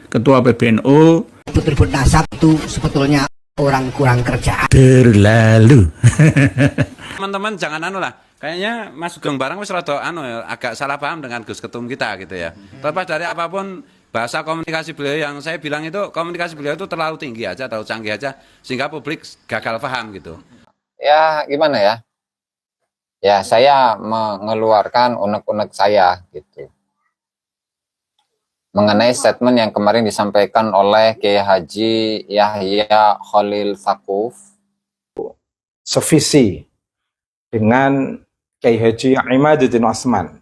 Ketua PBNU. Ribut-ribut nasab itu sebetulnya orang kurang kerjaan. Berlalu. Teman-teman jangan anu lah. Kayaknya Mas Sugeng Barang wis rada anu ya, agak salah paham dengan Gus Ketum kita gitu ya. Terlepas dari apapun bahasa komunikasi beliau, yang saya bilang itu komunikasi beliau itu terlalu tinggi aja, terlalu canggih aja sehingga publik gagal paham gitu. Ya gimana ya? Ya saya mengeluarkan unek-unek saya gitu. Mengenai statement yang kemarin disampaikan oleh Kiai Haji Yahya Khalil Saquf. Sevisi dengan Kiai Haji Imaduddin Utsman.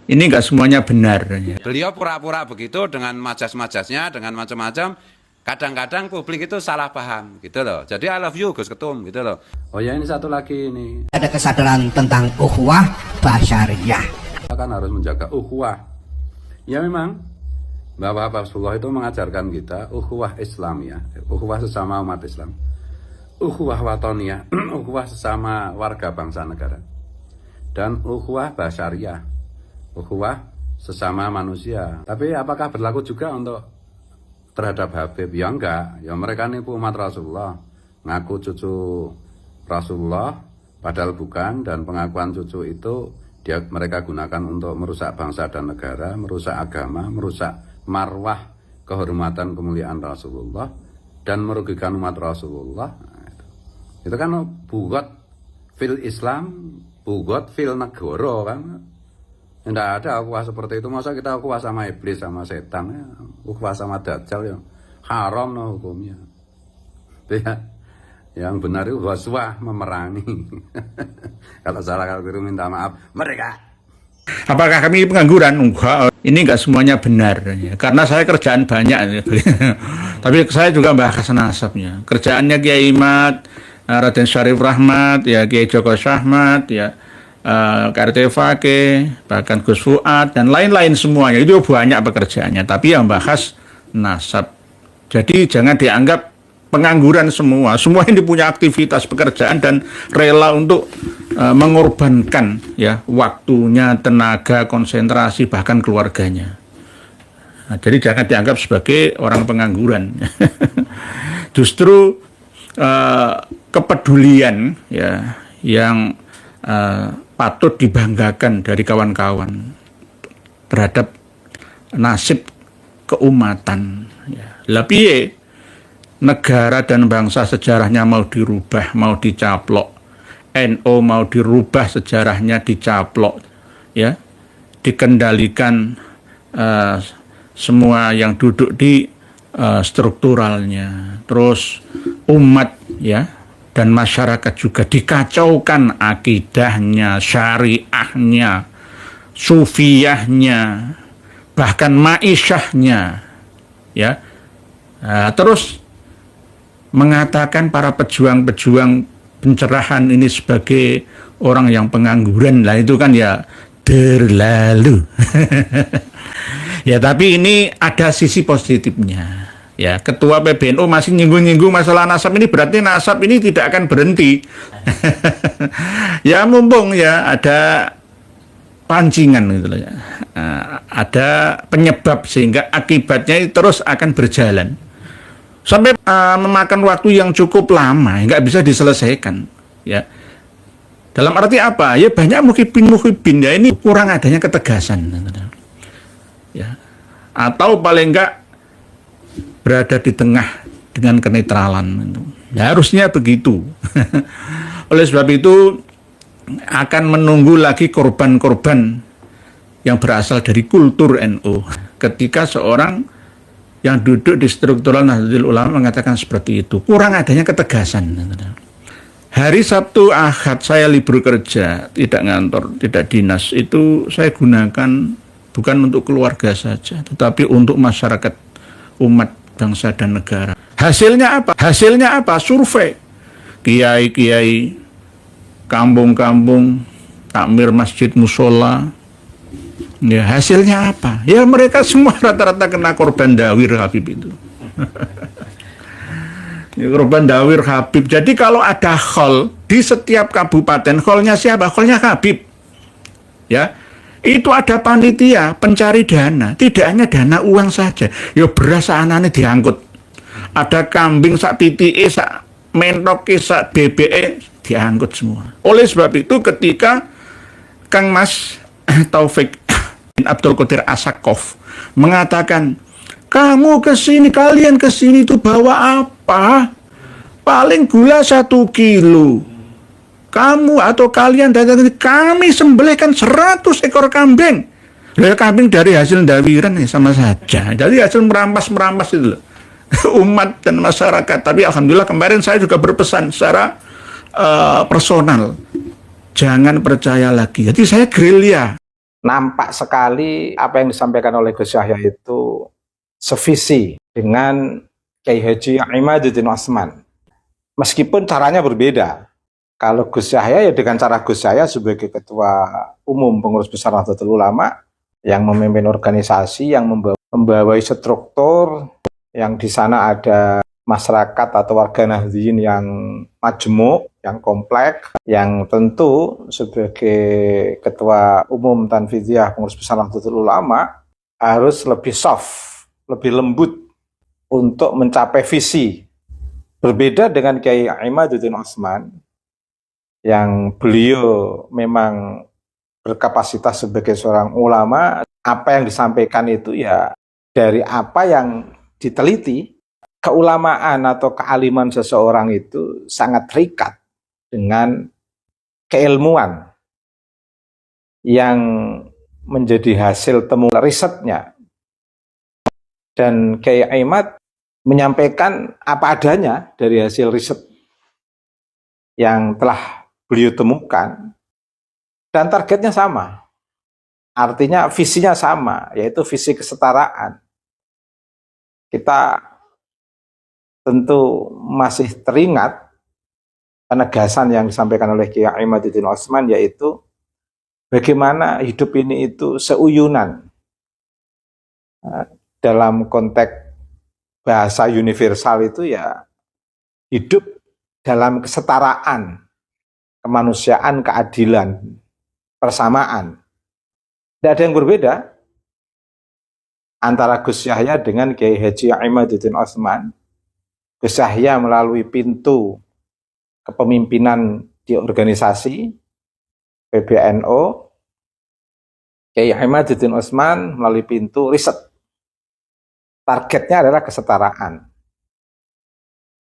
Ini enggak semuanya benar. Beliau pura-pura begitu dengan majas-majasnya, dengan macam-macam. Kadang-kadang publik itu salah paham gitu loh. Jadi I love you Gus Ketum gitu loh. Oh ya, ini satu lagi ini. Ada kesadaran tentang ukhuwah basyariyah. Kita kan harus menjaga ukhuwah. Ya memang bahwa Rasulullah itu mengajarkan kita ukhuwah Islamiyah, ukhuwah sesama umat Islam, ukhuwah watoniyah, ukhuwah sesama warga bangsa negara, dan ukhuwah basyariyah, ukhuwah sesama manusia. Tapi apakah berlaku juga untuk terhadap Habib? Ya enggak. Ya mereka nipu umat Rasulullah, ngaku cucu Rasulullah padahal bukan, dan pengakuan cucu itu mereka gunakan untuk merusak bangsa dan negara, merusak agama, merusak marwah kehormatan kemuliaan Rasulullah, dan merugikan umat Rasulullah. Itu kan bugot fil Islam, bugot fil negara kan. Tidak ada ukhuwah seperti itu. Masa kita ukhuwah sama iblis, sama setan ya. Ukhuwah sama dajjal ya haram no hukumnya ya. Yang benar itu ghazwah, memerangi. Kalau salah, kalau keliru minta maaf mereka. Apakah kami pengangguran? Enggak. Ini enggak semuanya benar ya. Karena saya kerjaan banyak. Tapi saya juga bahas nasabnya. Kerjaannya Kiai Imad, Raden Syarif Rahmat, ya Kiai Joko Syahmat, ya KRT Fakih, bahkan Gus Fuad dan lain-lain semuanya. Itu banyak pekerjaannya. Tapi yang bahas nasab. Jadi jangan dianggap pengangguran semua. Semua ini punya aktivitas pekerjaan dan rela untuk mengorbankan ya waktunya, tenaga, konsentrasi, bahkan keluarganya. Nah, jadi jangan dianggap sebagai orang pengangguran. Justru kepedulian ya yang patut dibanggakan dari kawan-kawan terhadap nasib keumatan. Ya. Lah piye negara dan bangsa sejarahnya mau dirubah, mau dicaplok. NU mau dirubah sejarahnya, dicaplok, ya, dikendalikan semua yang duduk di strukturalnya, terus umat, ya, dan masyarakat juga dikacaukan akidahnya, syariahnya, sufiyahnya, bahkan maisyahnya, ya, terus mengatakan para pejuang-pejuang pencerahan ini sebagai orang yang pengangguran. Lah itu kan ya berlalu. Ya tapi ini ada sisi positifnya. Ya Ketua PBNU masih nyinggung-nyinggung masalah nasab ini, berarti nasab ini tidak akan berhenti. Ya mumpung ya ada pancingan gitu loh ya. Ada penyebab sehingga akibatnya terus akan berjalan. Sampai memakan waktu yang cukup lama, nggak bisa diselesaikan, ya. Dalam arti apa? Ya banyak muhibin ya, ini kurang adanya ketegasan, ya. Atau paling nggak berada di tengah dengan kenetralan. Ya, harusnya begitu. Oleh sebab itu akan menunggu lagi korban-korban yang berasal dari kultur NU. Ketika seorang yang duduk di struktural Nahdlatul Ulama mengatakan seperti itu, kurang adanya ketegasan. Hari Sabtu Ahad saya libur kerja, tidak ngantor, tidak dinas, itu saya gunakan bukan untuk keluarga saja, tetapi untuk masyarakat, umat, bangsa dan negara. Hasilnya apa? Hasilnya apa? Survei kiai-kiai, kampung-kampung, takmir masjid musola. Ya, hasilnya apa? Ya mereka semua rata-rata kena korban dawir Habib itu. Ya, korban dawir Habib. Jadi kalau ada khol di setiap kabupaten, kholnya siapa? Kholnya Habib. Ya, Itu ada panitia pencari dana, tidak hanya dana uang saja. Ya beras anane diangkut. Ada kambing sak titike, sak mentoke, sak bebeke diangkut semua. Oleh sebab itu ketika Kang Mas Taufik bin Abdul Qadir Asakov mengatakan, kamu kesini, kalian kesini itu bawa apa? Paling gula 1 kilo. Kamu atau kalian datang, kami sembelihkan 100 ekor kambing. Lah kambing dari hasil dawiran ya sama saja. Jadi hasil merampas itu loh. Umat dan masyarakat. Tapi alhamdulillah kemarin saya juga berpesan secara personal. Jangan percaya lagi. Jadi saya gerilya. Nampak sekali apa yang disampaikan oleh Gus Yahya itu sevisi dengan Kiai Haji Imaduddin Utsman. Meskipun caranya berbeda. Kalau Gus Yahya ya dengan cara Gus Yahya sebagai Ketua Umum Pengurus Besar Nahdlatul Ulama yang memimpin organisasi, yang membawai struktur, yang di sana ada masyarakat atau warga Nahdliyin yang majemuk, yang kompleks, yang tentu sebagai Ketua Umum Tanfidiyah Pengurus Besar Nahdlatul Ulama harus lebih soft, lebih lembut untuk mencapai visi. Berbeda dengan Kiai Imaduddin Utsman yang beliau memang berkapasitas sebagai seorang ulama, apa yang disampaikan itu ya dari apa yang diteliti. Keulamaan atau kealiman seseorang itu sangat terikat dengan keilmuan yang menjadi hasil temu risetnya. Dan Kiai Imad menyampaikan apa adanya dari hasil riset yang telah beliau temukan, dan targetnya sama. Artinya visinya sama, yaitu visi kesetaraan. Kita tentu masih teringat penegasan yang disampaikan oleh Kiai Imaduddin Utsman, yaitu bagaimana hidup ini itu seuyunan. Dalam konteks bahasa universal itu ya hidup dalam kesetaraan, kemanusiaan, keadilan, persamaan. Tidak ada yang berbeda antara Gus Yahya dengan Kiai Haji Imaduddin Utsman. Gus Yahya melalui pintu kepemimpinan di organisasi PBNU, Kiai Imaduddin Utsman melalui pintu riset. Targetnya adalah kesetaraan.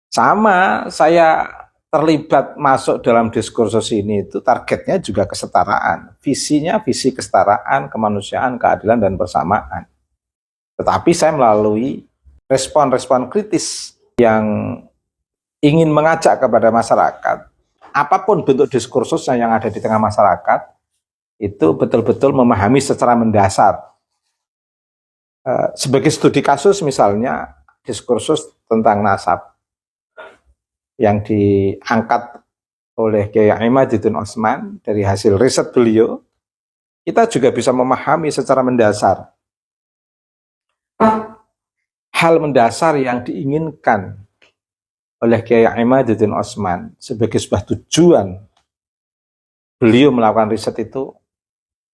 Sama saya terlibat masuk dalam diskursus ini itu targetnya juga kesetaraan. Visinya visi kesetaraan, kemanusiaan, keadilan, dan persamaan. Tetapi saya melalui respon-respon kritis yang ingin mengajak kepada masyarakat, apapun bentuk diskursusnya yang ada di tengah masyarakat, itu betul-betul memahami secara mendasar. Sebagai studi kasus misalnya, diskursus tentang nasab yang diangkat oleh Kiai Imaduddin Utsman dari hasil riset beliau, kita juga bisa memahami secara mendasar hal mendasar yang diinginkan oleh Kiai Imaduddin Utsman sebagai sebuah tujuan beliau melakukan riset itu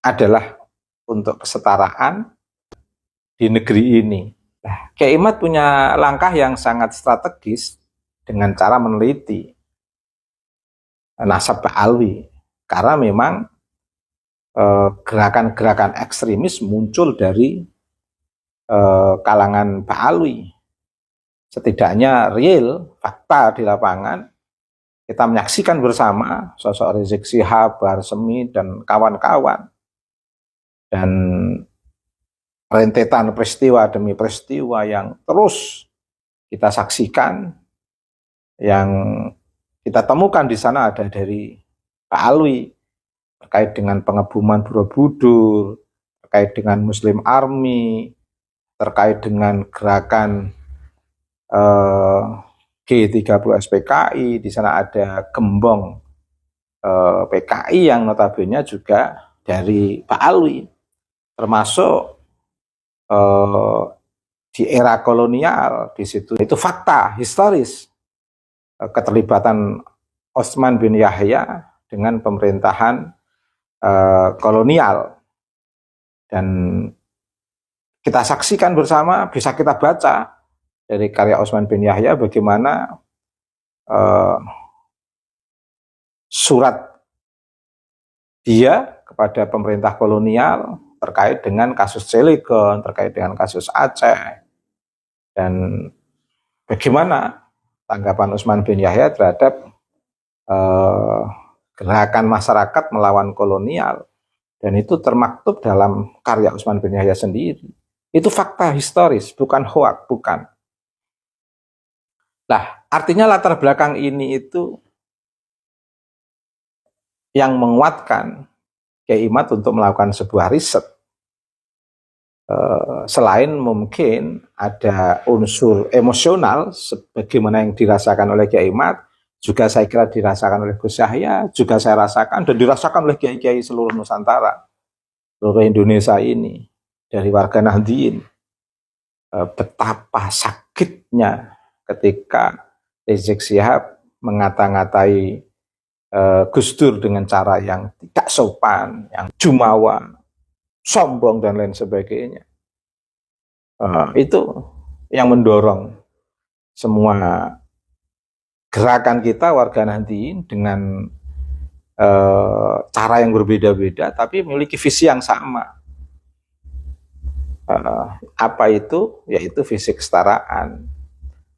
adalah untuk kesetaraan di negeri ini. Nah, Kiai Imad punya langkah yang sangat strategis dengan cara meneliti nasab Ba'alwi, karena memang gerakan-gerakan ekstremis muncul dari kalangan Ba'alwi. Setidaknya real, fakta di lapangan, kita menyaksikan bersama sosok Rizik Syihab, Bahar Semi, dan kawan-kawan. Dan rentetan peristiwa demi peristiwa yang terus kita saksikan, yang kita temukan di sana ada dari Ba'alwi, terkait dengan pengebuman Borobudur, terkait dengan Muslim Army, terkait dengan gerakan G30 SPKI, di sana ada gembong PKI yang notabene juga dari Ba'alwi, termasuk di era kolonial. Di situ itu fakta historis keterlibatan Utsman bin Yahya dengan pemerintahan kolonial. Dan kita saksikan bersama, bisa kita baca dari karya Utsman bin Yahya bagaimana surat dia kepada pemerintah kolonial terkait dengan kasus Cilegon, terkait dengan kasus Aceh, dan bagaimana tanggapan Utsman bin Yahya terhadap gerakan masyarakat melawan kolonial, dan itu termaktub dalam karya Utsman bin Yahya sendiri. Itu fakta historis, bukan hoak, bukan. Nah, artinya latar belakang ini itu yang menguatkan Kiai Imad untuk melakukan sebuah riset. Selain mungkin ada unsur emosional sebagaimana yang dirasakan oleh Kiai Imad, juga saya kira dirasakan oleh Gus Yahya, juga saya rasakan dan dirasakan oleh kiai-kiai seluruh Nusantara, seluruh Indonesia ini, dari warga Nahdliyin. Betapa sakitnya ketika Rizik Syihab mengata-ngatai Gus Dur dengan cara yang tidak sopan, yang jumawa, sombong dan lain sebagainya. Itu yang mendorong semua gerakan kita warga Nahdliyin dengan cara yang berbeda-beda tapi memiliki visi yang sama. Apa itu? Yaitu visi kesetaraan.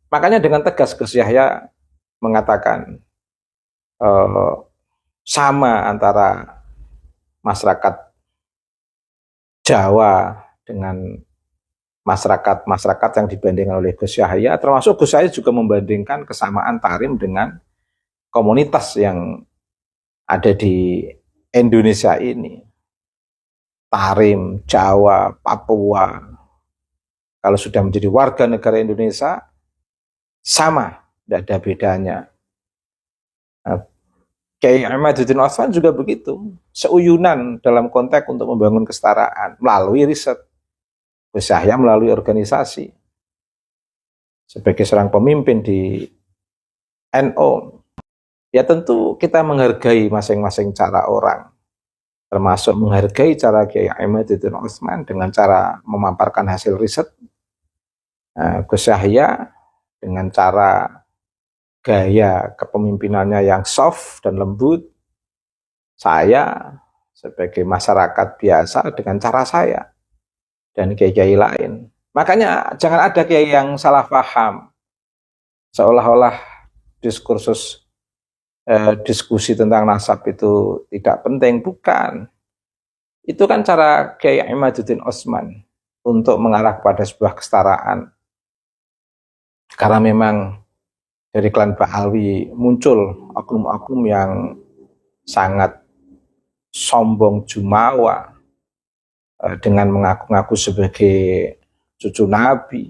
Makanya dengan tegas Gus Yahya mengatakan sama antara masyarakat Jawa dengan masyarakat yang dibandingkan oleh Gus Yahya, termasuk Gus Yahya juga membandingkan kesamaan Tarim dengan komunitas yang ada di Indonesia ini. Tarim, Jawa, Papua, kalau sudah menjadi warga negara Indonesia, sama, tidak ada bedanya. Kiai Imaduddin Utsman juga begitu, seuyunan dalam konteks untuk membangun kesetaraan melalui riset. Gus Yahya melalui organisasi. Sebagai seorang pemimpin di NU, ya tentu kita menghargai masing-masing cara orang, termasuk menghargai cara Kiai Imaduddin Utsman dengan cara memaparkan hasil riset. Gus Yahya dengan cara gaya kepemimpinannya yang soft dan lembut, saya sebagai masyarakat biasa dengan cara saya, dan kiai-kiai lain. Makanya jangan ada kiai yang salah paham, seolah-olah diskusi tentang nasab itu tidak penting. Bukan. Itu kan cara Kiai Imaduddin Utsman untuk mengarah kepada sebuah kesetaraan. Karena memang dari klan Ba'alwi muncul oknum-oknum yang sangat sombong jumawa, dengan mengaku-ngaku sebagai cucu Nabi.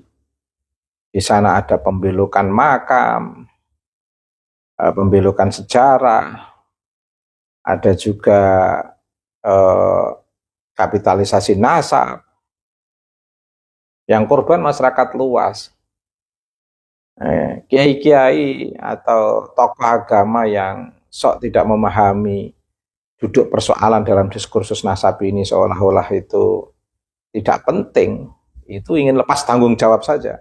Di sana ada pembelokan makam, pembelokan sejarah, ada juga kapitalisasi nasab, yang korban masyarakat luas. Kiai-kiai atau tokoh agama yang sok tidak memahami duduk persoalan dalam diskursus nasab ini seolah-olah itu tidak penting, itu ingin lepas tanggung jawab saja,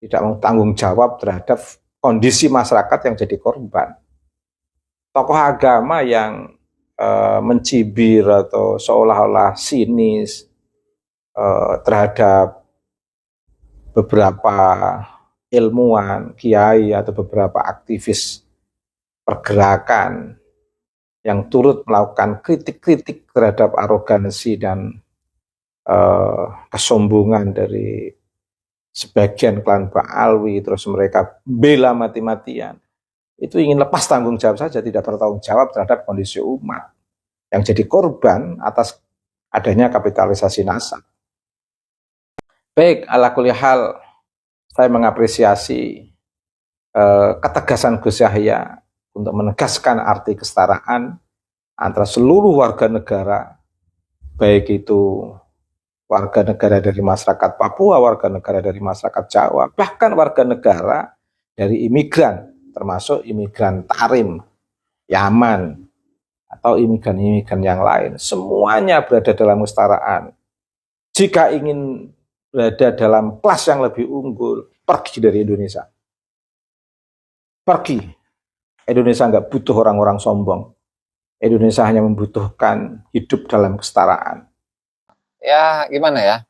tidak mau tanggung jawab terhadap kondisi masyarakat yang jadi korban. Tokoh agama yang mencibir atau seolah-olah sinis terhadap beberapa ilmuwan, kiai atau beberapa aktivis pergerakan yang turut melakukan kritik-kritik terhadap arogansi dan kesombongan dari sebagian klan Ba'alwi, terus mereka bela mati-matian, itu ingin lepas tanggung jawab saja, tidak bertanggung jawab terhadap kondisi umat yang jadi korban atas adanya kapitalisasi nasab. Baik, ala kulli hal, saya mengapresiasi ketegasan Gus Yahya untuk menegaskan arti kesetaraan antara seluruh warga negara, baik itu warga negara dari masyarakat Papua, warga negara dari masyarakat Jawa, bahkan warga negara dari imigran, termasuk imigran Tarim, Yaman, atau imigran-imigran yang lain. Semuanya berada dalam kesetaraan. jika ingin berada dalam kelas yang lebih unggul, pergi dari Indonesia. Pergi. Indonesia nggak butuh orang-orang sombong. Indonesia hanya membutuhkan hidup dalam kesetaraan. Ya, gimana ya?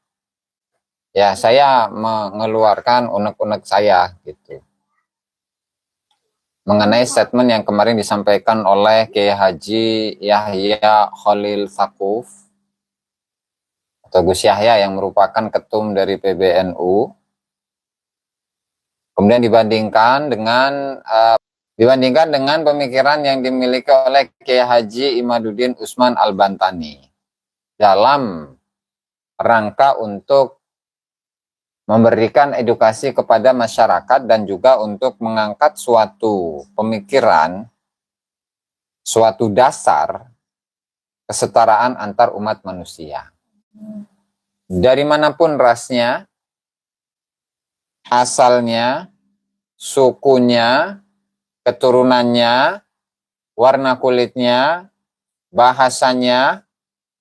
Ya, saya mengeluarkan unek-unek saya gitu. Mengenai statement yang kemarin disampaikan oleh Kiai Haji Yahya Khalil Saquf atau Gus Yahya yang merupakan ketum dari PBNU. Kemudian dibandingkan dengan pemikiran yang dimiliki oleh Kiai Haji Imaduddin Usman Al-Bantani dalam rangka untuk memberikan edukasi kepada masyarakat dan juga untuk mengangkat suatu pemikiran, suatu dasar kesetaraan antar umat manusia. Dari manapun rasnya, asalnya, sukunya, keturunannya, warna kulitnya, bahasanya,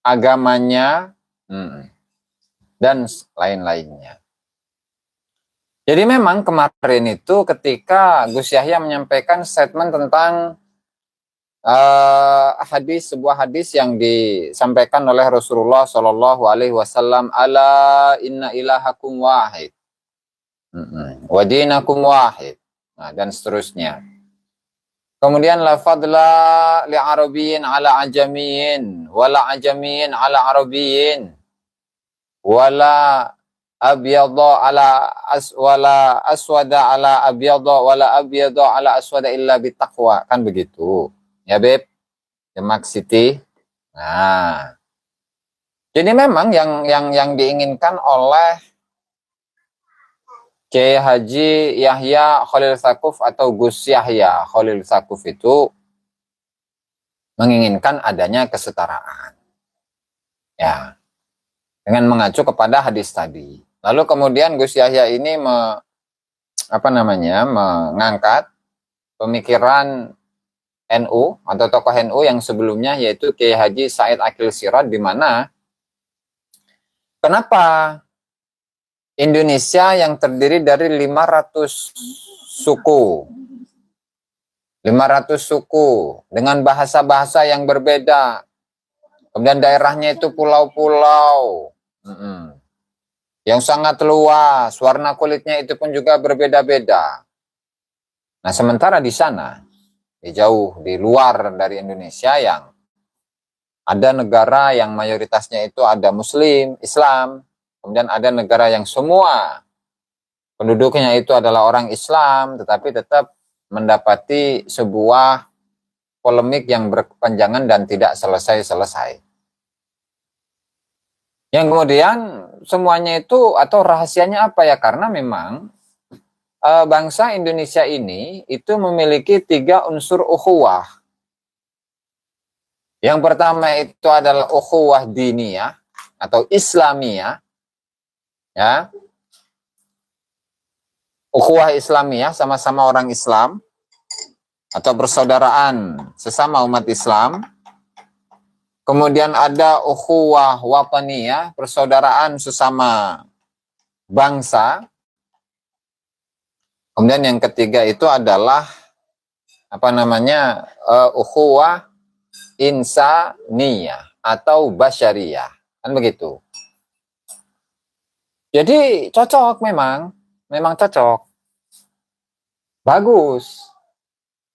agamanya, dan lain-lainnya. Jadi memang kemarin itu ketika Gus Yahya menyampaikan statement tentang sebuah hadis yang disampaikan oleh Rasulullah Shallallahu Alaihi Wasallam, ala inna ilahakum wahid, wa dinakum wahid, dan seterusnya. Kemudian la fadla li arabiyyin ala ajamiyyin, wala ajamiyyin ala arabiyyin, wala abyadha ala wala aswada ala abyadha wala abyadha ala aswada illa bitaqwa, kan begitu ya Beb, Demak City. Nah, jadi memang yang diinginkan oleh Kiai Haji Yahya Khalil Saquf atau Gus Yahya Khalil Saquf itu menginginkan adanya kesetaraan ya, dengan mengacu kepada hadis tadi. Lalu kemudian Gus Yahya ini mengangkat pemikiran NU atau tokoh NU yang sebelumnya, yaitu Kiai Haji Said Aqil Siraj, di mana kenapa Indonesia yang terdiri dari 500 suku dengan bahasa-bahasa yang berbeda, kemudian daerahnya itu pulau-pulau, yang sangat luas, warna kulitnya itu pun juga berbeda-beda. Nah, sementara di sana, jauh di luar dari Indonesia, yang ada negara yang mayoritasnya itu ada Muslim, Islam, kemudian ada negara yang semua penduduknya itu adalah orang Islam, tetapi tetap mendapati sebuah polemik yang berkepanjangan dan tidak selesai-selesai. Yang kemudian semuanya itu atau rahasianya apa ya? Karena memang bangsa Indonesia ini itu memiliki 3 unsur ukhuwah. Yang pertama itu adalah ukhuwah diniyah atau Islamiyah, ya. Ukhuwah Islamiyah, sama-sama orang Islam atau persaudaraan sesama umat Islam. Kemudian ada ukhuwah wataniyah, persaudaraan sesama bangsa. Kemudian yang ketiga itu adalah ukhuwah insaniyah atau basyariyah, kan begitu. Jadi cocok, memang cocok, bagus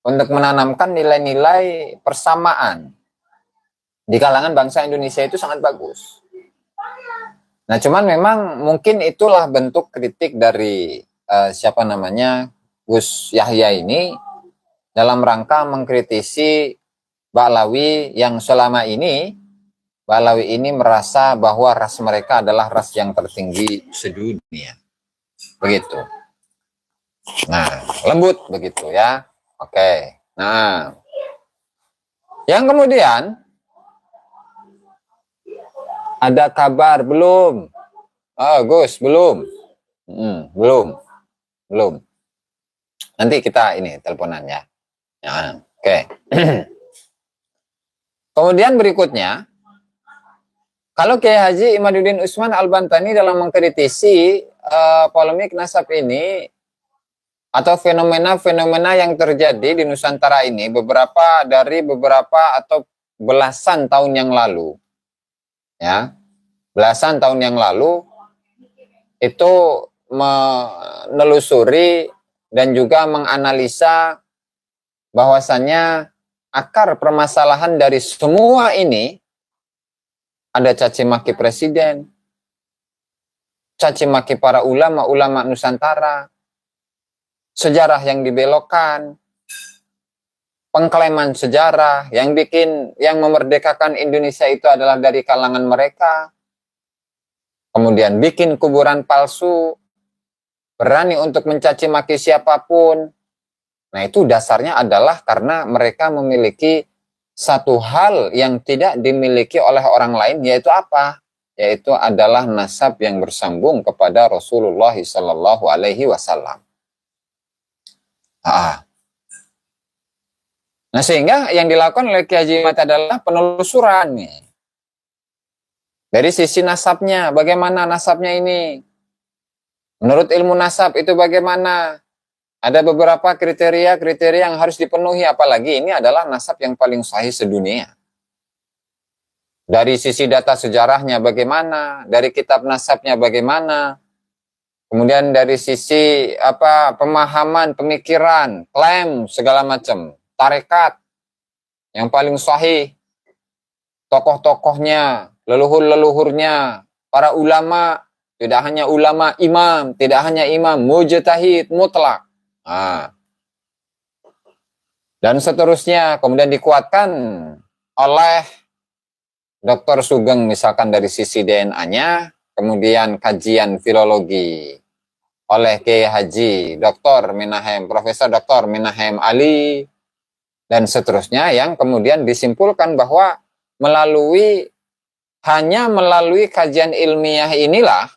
untuk menanamkan nilai-nilai persamaan di kalangan bangsa Indonesia, itu sangat bagus. Nah, cuman memang mungkin itulah bentuk kritik dari Gus Yahya ini dalam rangka mengkritisi Ba'lawi yang selama ini Ba'lawi ini merasa bahwa ras mereka adalah ras yang tertinggi sedunia. Begitu. Nah, lembut begitu ya. Oke. Nah, yang kemudian ada kabar belum? Gus, belum. Belum. Nanti kita ini teleponan ya. Nah, oke. Kemudian berikutnya Kalau Kiai Haji Imaduddin Usman Al-Bantani dalam mengkritisi polemik nasab ini atau fenomena-fenomena yang terjadi di Nusantara ini beberapa atau belasan tahun yang lalu, ya, belasan tahun yang lalu itu menelusuri dan juga menganalisa bahwasannya akar permasalahan dari semua ini ada caci maki presiden, caci maki para ulama Nusantara, sejarah yang dibelokkan, pengklaiman sejarah yang memerdekakan Indonesia itu adalah dari kalangan mereka, kemudian bikin kuburan palsu, berani untuk mencaci maki siapapun. Nah, itu dasarnya adalah karena mereka memiliki satu hal yang tidak dimiliki oleh orang lain, yaitu apa? Yaitu adalah nasab yang bersambung kepada Rasulullah Sallallahu Alaihi Wasallam. Nah, sehingga yang dilakukan oleh Kiai Haji Mat adalah penelusuran nih. Dari sisi nasabnya, bagaimana nasabnya ini? Menurut ilmu nasab itu bagaimana? Ada beberapa kriteria yang harus dipenuhi, apalagi ini adalah nasab yang paling sahih sedunia. Dari sisi data sejarahnya bagaimana, dari kitab nasabnya bagaimana, kemudian dari sisi pemahaman, pemikiran, klaim segala macam, tarekat yang paling sahih, tokoh-tokohnya, leluhur-leluhurnya, para ulama, tidak hanya ulama imam, tidak hanya imam mujtahid mutlak. Dan seterusnya, kemudian dikuatkan oleh Dr. Sugeng misalkan dari sisi DNA-nya, kemudian kajian filologi oleh Kiai Haji Dr. Minahem, Profesor Dr. Minahem Ali, dan seterusnya, yang kemudian disimpulkan bahwa hanya melalui kajian ilmiah inilah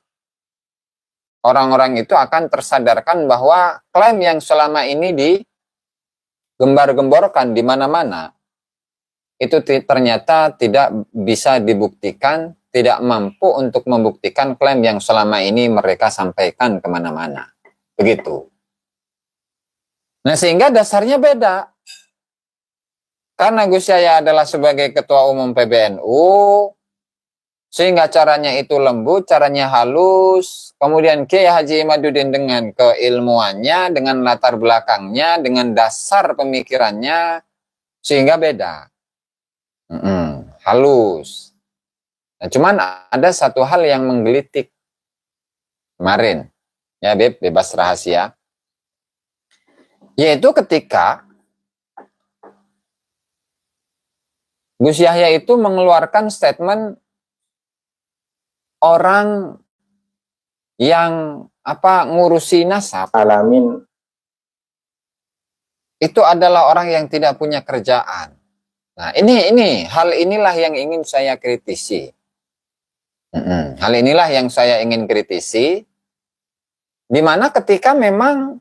orang-orang itu akan tersadarkan bahwa klaim yang selama ini digembar-gemborkan di mana-mana itu ternyata tidak bisa dibuktikan, tidak mampu untuk membuktikan klaim yang selama ini mereka sampaikan kemana-mana. Begitu. Nah, sehingga dasarnya beda. Karena Gus Yahya adalah sebagai Ketua Umum PBNU, sehingga caranya itu lembut, caranya halus. Kemudian Kiai Haji Imaduddin dengan keilmuannya, dengan latar belakangnya, dengan dasar pemikirannya, sehingga beda. Halus. Nah, cuman ada satu hal yang menggelitik kemarin, ya bebas rahasia, yaitu ketika Gus Yahya itu mengeluarkan statement orang yang ngurusi nasab Alamin. itu adalah orang yang tidak punya kerjaan. Nah, hal inilah yang ingin saya kritisi. Hal inilah yang saya ingin kritisi, di mana ketika memang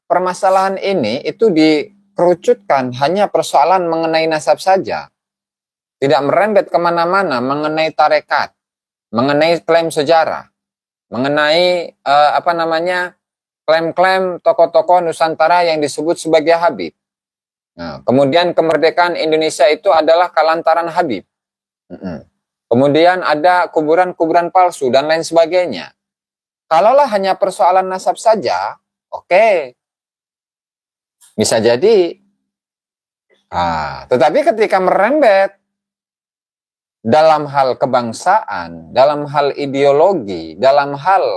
permasalahan ini itu dikerucutkan hanya persoalan mengenai nasab saja, tidak merembet kemana-mana mengenai tarekat, mengenai klaim sejarah, mengenai klaim-klaim tokoh-tokoh Nusantara yang disebut sebagai Habib. Nah, kemudian kemerdekaan Indonesia itu adalah kelantaran Habib. Kemudian ada kuburan-kuburan palsu dan lain sebagainya. Kalaulah hanya persoalan nasab saja, oke, bisa jadi. Tetapi ketika merembet dalam hal kebangsaan, dalam hal ideologi, dalam hal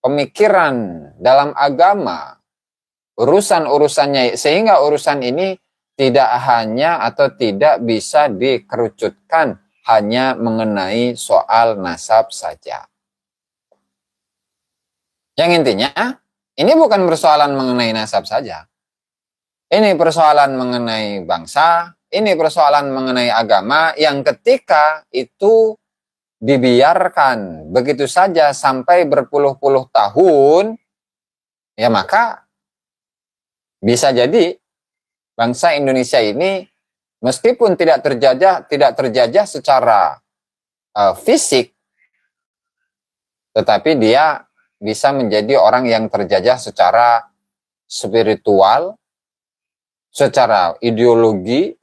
pemikiran, dalam agama, urusan-urusannya, sehingga urusan ini tidak hanya atau tidak bisa dikerucutkan hanya mengenai soal nasab saja. Yang intinya, ini bukan persoalan mengenai nasab saja. Ini persoalan mengenai bangsa, ini persoalan mengenai agama yang ketika itu dibiarkan begitu saja sampai berpuluh-puluh tahun, ya maka bisa jadi bangsa Indonesia ini meskipun tidak terjajah secara fisik, tetapi dia bisa menjadi orang yang terjajah secara spiritual, secara ideologi,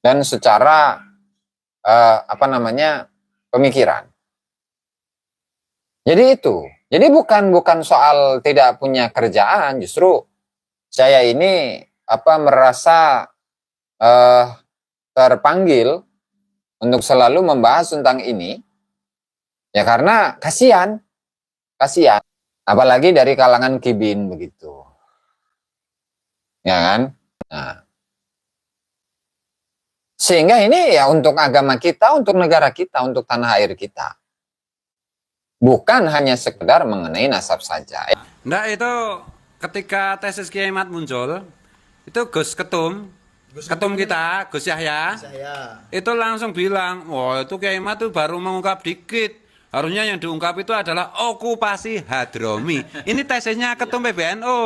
dan secara pemikiran. Jadi itu. Jadi bukan soal tidak punya kerjaan, justru saya ini merasa terpanggil untuk selalu membahas tentang ini, ya karena kasihan, apalagi dari kalangan kibin begitu, ya kan? Nah, sehingga ini ya untuk agama kita, untuk negara kita, untuk tanah air kita, bukan hanya sekedar mengenai nasab saja. Nah itu ketika tesis Kiai Mat muncul, itu Gus Ketum kita, Gus Yahya, itu langsung bilang, wah itu Kiai Mat tuh baru mengungkap dikit. Harusnya yang diungkap itu adalah okupasi Hadromi. Ini tesisnya Ketum PBNU,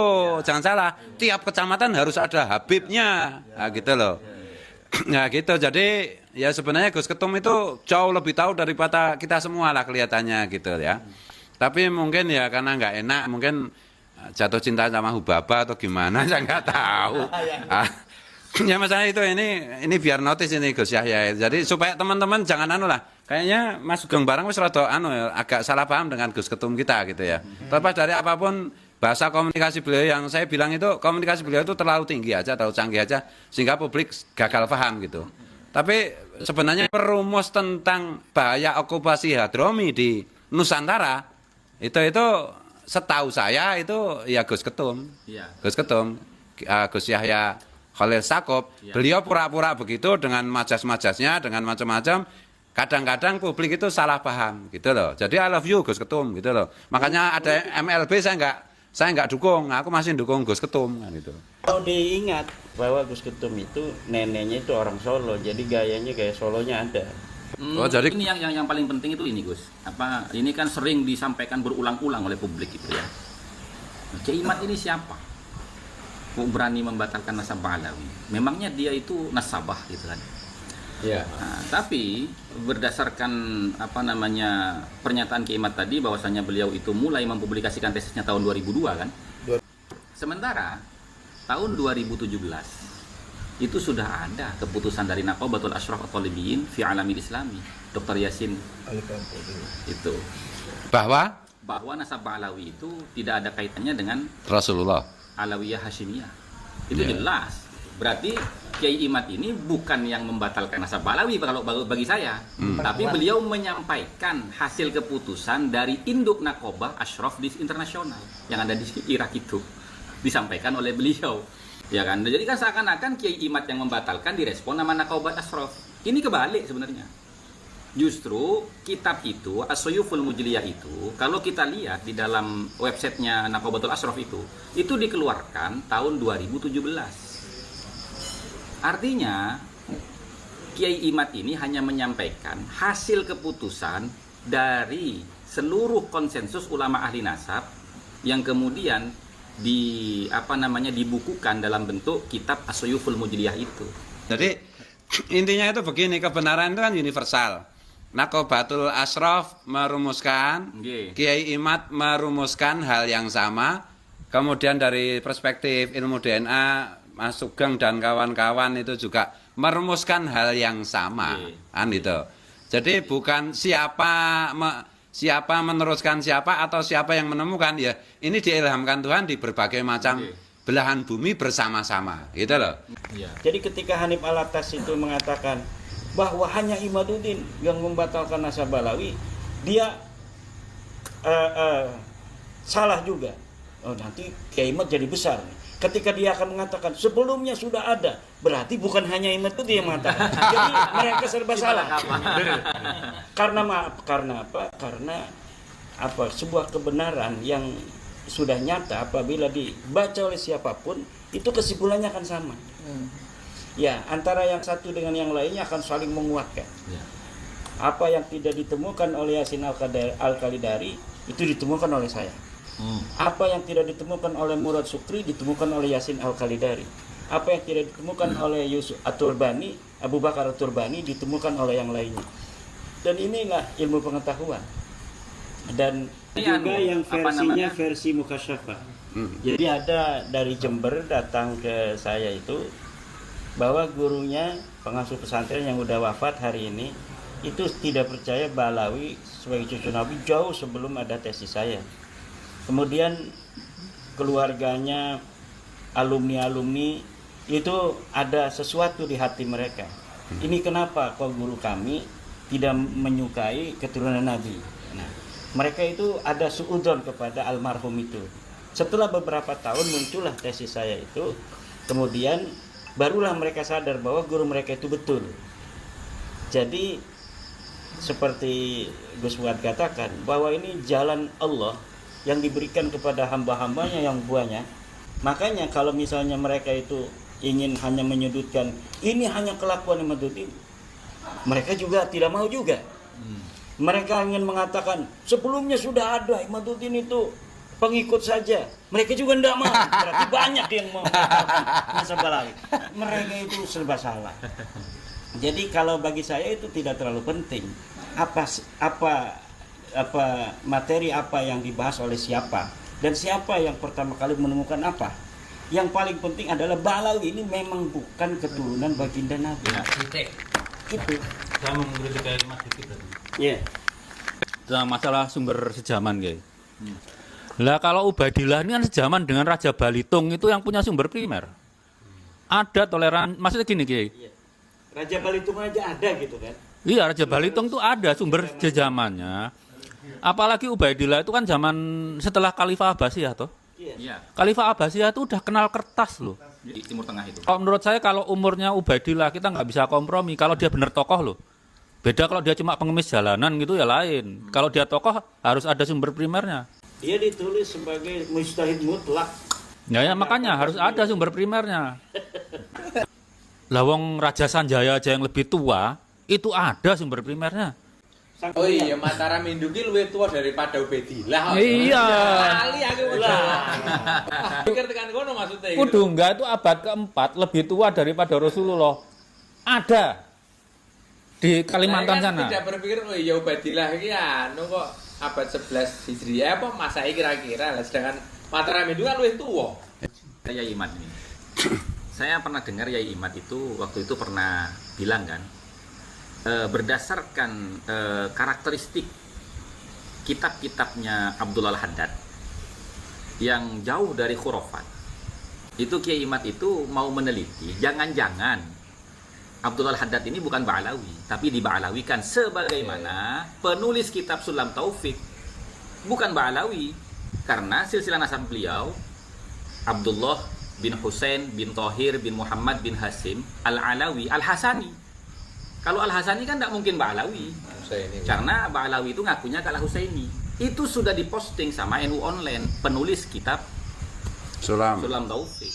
jangan salah. Tiap kecamatan harus ada Habibnya, nah, gitu loh. Nah gitu, jadi ya sebenarnya Gus Ketum itu jauh lebih tahu daripada kita semua lah kelihatannya gitu ya. Tapi mungkin ya karena nggak enak, mungkin jatuh cinta sama Hubaba atau gimana, saya nggak tahu. Ya masalah itu ini biar notice ini Gus Yahya. Jadi supaya teman-teman jangan kayaknya Mas Sugeng Barang wis rada agak salah paham dengan Gus Ketum kita gitu ya. Terlepas dari apapun bahasa komunikasi beliau yang saya bilang itu komunikasi beliau itu terlalu tinggi aja, terlalu canggih aja sehingga publik gagal paham gitu. Tapi sebenarnya perumus tentang bahaya okupasi Hadromi di Nusantara itu setahu saya itu ya Gus Ketum. Gus Ketum, Gus Yahya Khalil Stakuf, beliau pura-pura begitu dengan majas-majasnya, dengan macam-macam. Kadang-kadang publik itu salah paham gitu loh. Jadi I love you Gus Ketum gitu loh. Makanya ada MLB saya nggak dukung, aku masih dukung Gus Ketum kan gitu. Kalau diingat bahwa Gus Ketum itu neneknya itu orang Solo, jadi gayanya kayak Solonya ada. Oh, jadi ini yang paling penting itu ini Gus. Ini kan sering disampaikan berulang-ulang oleh publik itu ya. Kiai Mat ini siapa? Kok berani membatalkan nasabah Alawi? Memangnya dia itu nasabah gitu kan? ya. Nah, tapi berdasarkan pernyataan Kiai Mat tadi bahwasanya beliau itu mulai mempublikasikan tesisnya tahun 2002 kan? Sementara tahun 2017 itu sudah ada keputusan dari Naqabatul Ashraf At-Talibiyin fi Alamil Islami, Dr. Yasin itu bahwa nasabah Alawi itu tidak ada kaitannya dengan Rasulullah Alawiyah Hashimiyah. Itu jelas. Berarti Kiai Imat ini bukan yang membatalkan nasabah Alawi kalau bagi saya, tapi beliau menyampaikan hasil keputusan dari induk Naqabah Ashraf di internasional yang ada di Irak itu, disampaikan oleh beliau. Ya kan? Jadi kan seakan-akan Kiai Imat yang membatalkan direspon nama Naqabah Ashraf. Ini kebalik sebenarnya. Justru kitab itu, As-Suyuful Mujliyah itu, kalau kita lihat di dalam websitenya Naqabatul Ashraf itu dikeluarkan tahun 2017. Artinya, Kiai Imat ini hanya menyampaikan hasil keputusan dari seluruh konsensus ulama ahli nasab yang kemudian dibukukan dalam bentuk kitab As-Suyuful Mujliyah itu. Jadi intinya itu begini, kebenaran itu kan universal. Naqabatul Ashraf merumuskan, Kiai Imat merumuskan hal yang sama. Kemudian dari perspektif ilmu DNA, Mas Sugeng dan kawan-kawan itu juga merumuskan hal yang sama, kan itu. Jadi bukan siapa meneruskan siapa atau siapa yang menemukan, ya ini diilhamkan Tuhan di berbagai macam belahan bumi bersama-sama, gitu loh. Jadi ketika Hanif Alatas itu mengatakan bahwa hanya Imaduddin yang membatalkan nasabah Alawi, dia salah juga. Oh, nanti Kiai Imat jadi besar. Ketika dia akan mengatakan sebelumnya sudah ada, berarti bukan hanya Imaduddin yang mengatakan. Jadi mereka serba salah. Karena apa? Karena sebuah kebenaran yang sudah nyata apabila dibaca oleh siapapun, itu kesimpulannya akan sama. Ya, antara yang satu dengan yang lainnya akan saling menguatkan. Apa yang tidak ditemukan oleh Yasin Al-Khalidari itu ditemukan oleh saya. Apa yang tidak ditemukan oleh Murad Sukri ditemukan oleh Yasin Al-Khalidari. Apa yang tidak ditemukan oleh Yusuf At-Turbani, Abu Bakar At-Turbani, ditemukan oleh yang lainnya. Dan inilah ilmu pengetahuan. Dan juga yang versinya versi Mukasyafah. Jadi ada dari Jember datang ke saya itu, bahwa gurunya pengasuh pesantren yang udah wafat hari ini itu tidak percaya Ba'alawi sebagai cucu Nabi jauh sebelum ada tesis saya. Kemudian keluarganya, alumni-alumni itu ada sesuatu di hati mereka. Ini kenapa kok guru kami tidak menyukai keturunan Nabi? Nah, mereka itu ada suudzon kepada almarhum itu. Setelah beberapa tahun muncullah tesis saya itu, kemudian barulah mereka sadar bahwa guru mereka itu betul. Jadi seperti Gus Fuad katakan, bahwa ini jalan Allah yang diberikan kepada hamba-hambanya yang banyak. Makanya kalau misalnya mereka itu ingin hanya menyudutkan, ini hanya kelakuan Imaduddin, mereka juga tidak mau juga. Mereka ingin mengatakan sebelumnya sudah ada Imaduddin itu pengikut saja, mereka juga tidak mau. Berarti banyak yang mau masa Ba'alawi. Mereka itu serba salah. Jadi kalau bagi saya itu tidak terlalu penting apa materi apa yang dibahas oleh siapa dan siapa yang pertama kali menemukan apa. Yang paling penting adalah Ba'alawi ini memang bukan keturunan baginda Nabi. Itu. Saya mau mengkritik kalimat dikit tadi. Iya. Tentang masalah sumber sejaman, guys. Lah kalau Ubaidillah ini kan sejaman dengan Raja Balitung itu yang punya sumber primer. Ada toleran, maksudnya gini, Kiai. Raja Balitung aja ada gitu kan. Iya, Raja Balitung itu ada sumber sejamannya. Apalagi Ubaidillah itu kan zaman setelah Khalifah Abbasiyah toh. Iya, Khalifah Abbasiyah itu udah kenal kertas loh. di Timur Tengah itu. Kalau menurut saya kalau umurnya Ubaidillah kita nggak bisa kompromi. Kalau dia benar tokoh loh. Beda kalau dia cuma pengemis jalanan gitu ya lain. Kalau dia tokoh harus ada sumber primernya. Dia ditulis sebagai mujtahid mutlak. Ya makanya harus ada sumber primernya. Lawang Raja Sanjaya aja yang lebih tua itu ada sumber primernya. Oh iya, Mataram Induki lebih tua daripada Ubaidillah. Iya. Kali aku pikir tekan kono maksudnya. Kudungga itu abad keempat lebih tua daripada Rasulullah. Ada di Kalimantan Saya kan sana. tidak berpikir oh iya Ubaidillah iki anu kok abad 11 Hijriah apa Masehi kira-kira lah, sedangkan Mataram Induki kan lebih tua. Yai Imad ini. Saya pernah dengar Yai Imad itu waktu itu pernah bilang kan, berdasarkan karakteristik kitab-kitabnya Abdullah Al-Haddad yang jauh dari khurafat, itu Kiai Imad itu mau meneliti jangan-jangan Abdullah Al-Haddad ini bukan Ba'alawi, tapi diba'alawikan sebagaimana penulis kitab Sulam Taufik bukan Ba'alawi, karena silsilah nasab beliau Abdullah bin Husain bin Tohir bin Muhammad bin Hasim Al-Alawi Al-Hasani. Kalau Al-Hasani kan tidak mungkin Ba'alawi, karena Ba'alawi itu ngakunya ke Al-Husaini. Itu sudah diposting sama NU Online, penulis kitab Sulam Taufik.